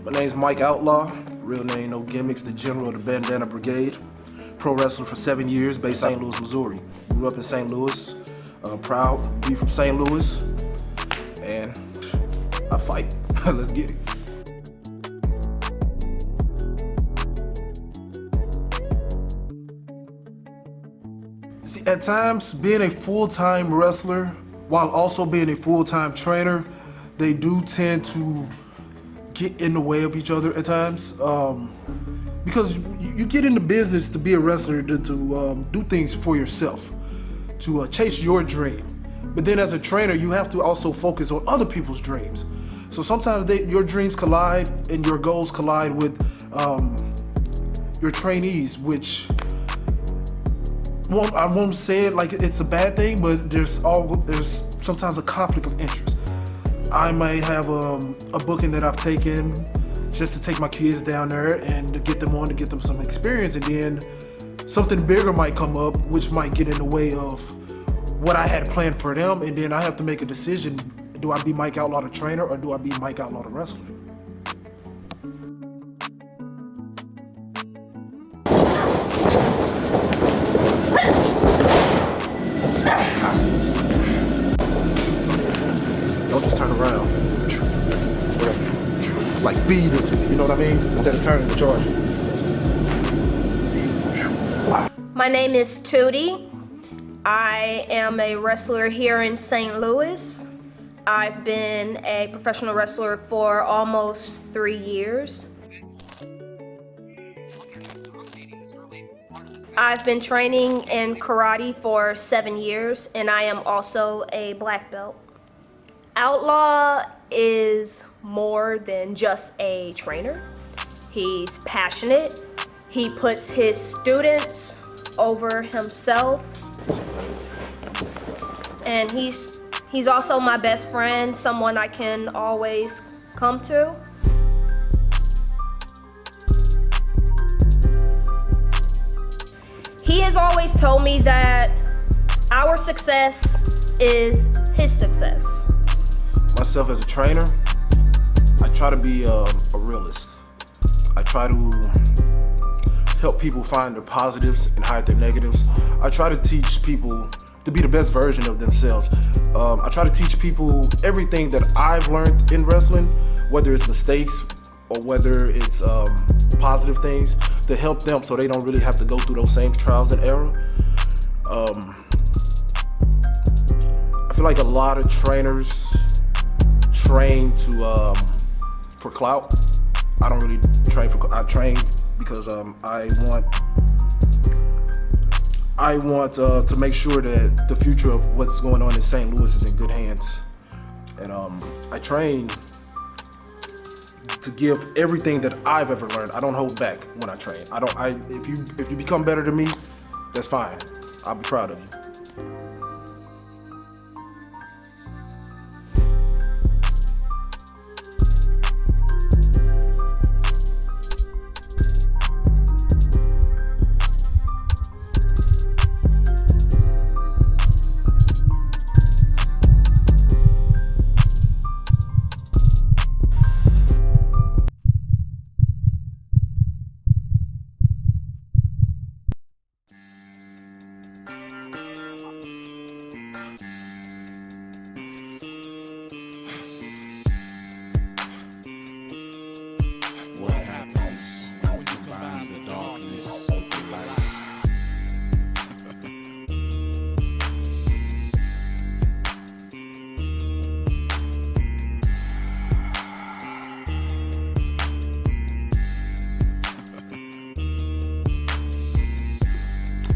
My name's Mike Outlaw, real name, no gimmicks, the general of the Bandana Brigade. Pro wrestler for 7 years, based in St. Louis, Missouri. Grew up in St. Louis, proud to be from St. Louis, and I fight. Let's get it. See, at times, being a full-time wrestler, while also being a full-time trainer, they do tend to get in the way of each other at times. Because you get into business to be a wrestler, to do things for yourself, to chase your dream. But then as a trainer, you have to also focus on other people's dreams. So sometimes your dreams collide and your goals collide with your trainees, which, well, I won't say it like it's a bad thing, but there's sometimes a conflict of interest. I might have a booking that I've taken just to take my kids down there and to get them some experience, and then something bigger might come up which might get in the way of what I had planned for them, and then I have to make a decision. Do I be Mike Outlaw the trainer, or do I be Mike Outlaw the wrestler? Don't just turn around. Like feed it to me, you know what I mean? Instead of turning the charge. My name is Tootie. I am a wrestler here in St. Louis. I've been a professional wrestler for almost 3 years. I've been training in karate for 7 years, and I am also a black belt. Outlaw is more than just a trainer. He's passionate. He puts his students over himself. And he's also my best friend, someone I can always come to. He has always told me that our success is his success. Myself as a trainer, I try to be a realist. I try to help people find their positives and hide their negatives. I try to teach people to be the best version of themselves. I try to teach people everything that I've learned in wrestling, whether it's mistakes or whether it's positive things, to help them so they don't really have to go through those same trials and error. I feel like a lot of trainers train for clout. I don't really train I train because I want to make sure that the future of what's going on in St. Louis is in good hands. And I train to give everything that I've ever learned. I don't hold back when I train. If you become better than me, that's fine. I'll be proud of you.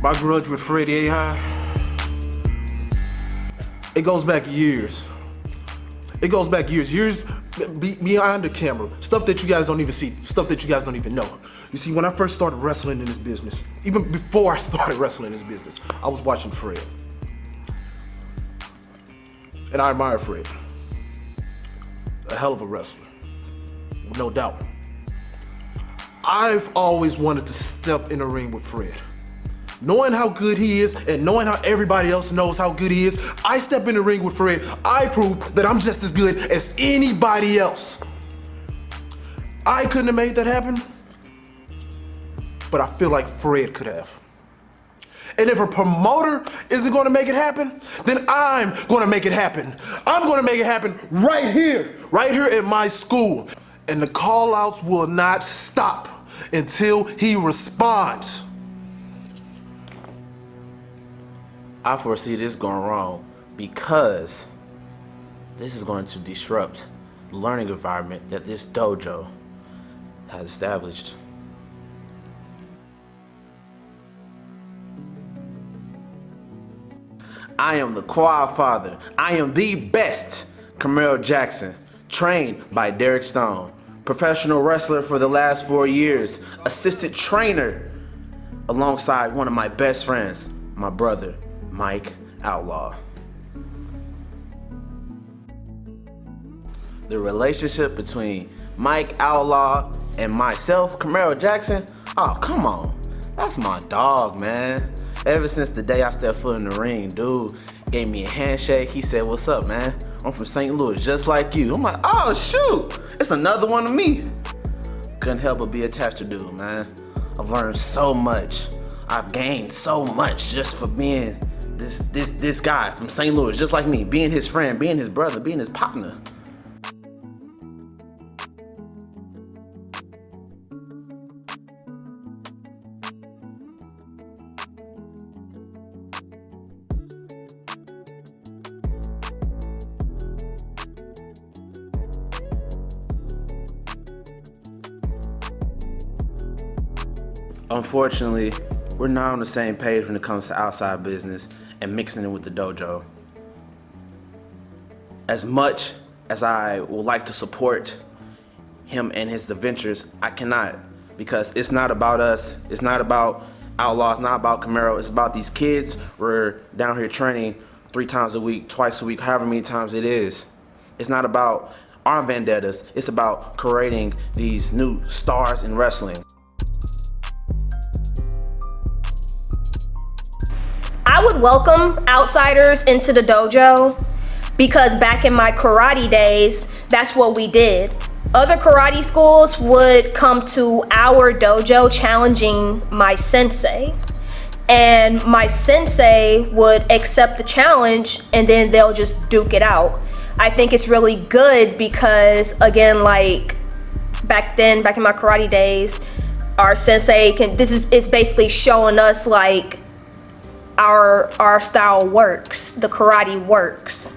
My grudge with Freddie it goes back years. It goes back years behind the camera. Stuff that you guys don't even see, stuff that you guys don't even know. You see, when I first started wrestling in this business, even before I started wrestling in this business, I was watching Fred. And I admire Fred. A hell of a wrestler, no doubt. I've always wanted to step in the ring with Fred. Knowing how good he is and knowing how everybody else knows how good he is, I step in the ring with Fred. I prove that I'm just as good as anybody else. I couldn't have made that happen, but I feel like Fred could have. And if a promoter isn't gonna make it happen, then I'm gonna make it happen. I'm gonna make it happen right here at my school. And the call outs will not stop until he responds. I foresee this going wrong because this is going to disrupt the learning environment that this dojo has established. I am the quad father. I am the best Camaro Jackson, trained by Derek Stone, professional wrestler for the last 4 years, assistant trainer alongside one of my best friends, my brother, Mike Outlaw. The relationship between Mike Outlaw and myself, Camaro Jackson, oh, come on. That's my dog, man. Ever since the day I stepped foot in the ring, dude gave me a handshake. He said, "What's up, man? I'm from St. Louis, just like you." I'm like, oh, shoot. It's another one of me. Couldn't help but be attached to dude, man. I've learned so much. I've gained so much just for being this guy from St. Louis, just like me, being his friend, being his brother, being his partner. Unfortunately, we're not on the same page when it comes to outside business and mixing it with the dojo. As much as I would like to support him and his adventures, I cannot, because it's not about us, it's not about Outlaw, it's not about Camaro, it's about these kids. We're down here training 3 times a week, twice a week, however many times it is. It's not about our vendettas, it's about creating these new stars in wrestling. I would welcome outsiders into the dojo because back in my karate days, that's what we did. Other karate schools would come to our dojo challenging my sensei, and my sensei would accept the challenge and then they'll just duke it out. I think it's really good because, again, like back in my karate days, our sensei it's basically showing us like our style works, the karate works.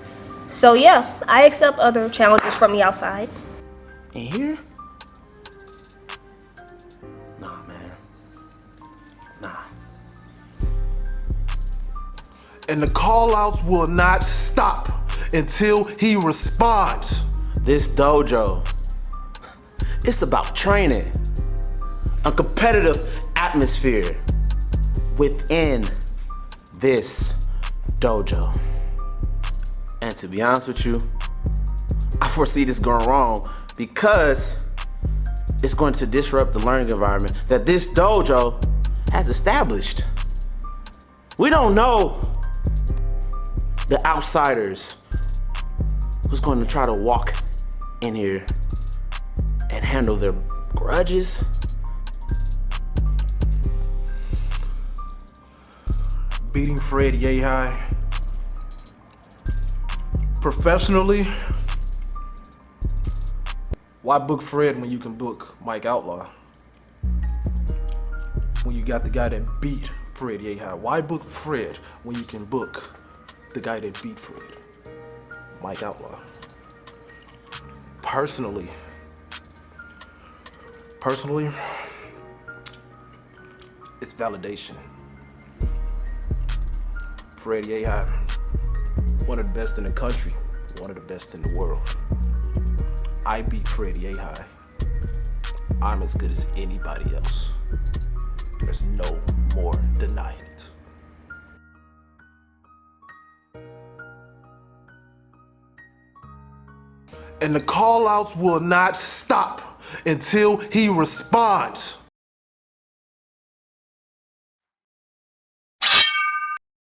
So yeah, I accept other challenges from the outside. In here? Nah, man. Nah. And the call outs will not stop until he responds. This dojo, it's about training, a competitive atmosphere within this dojo. And to be honest with you, I foresee this going wrong because it's going to disrupt the learning environment that this dojo has established. We don't know the outsiders who's going to try to walk in here and handle their grudges. Beating Fred yay high. Professionally, why book Fred when you can book Mike Outlaw? When you got the guy that beat Fred yay high. Why book Fred when you can book the guy that beat Fred? Mike Outlaw. Personally, it's validation. Fred Yehi, one of the best in the country, one of the best in the world. I beat Fred Yehi. I'm as good as anybody else. There's no more denying it. And the call outs will not stop until he responds.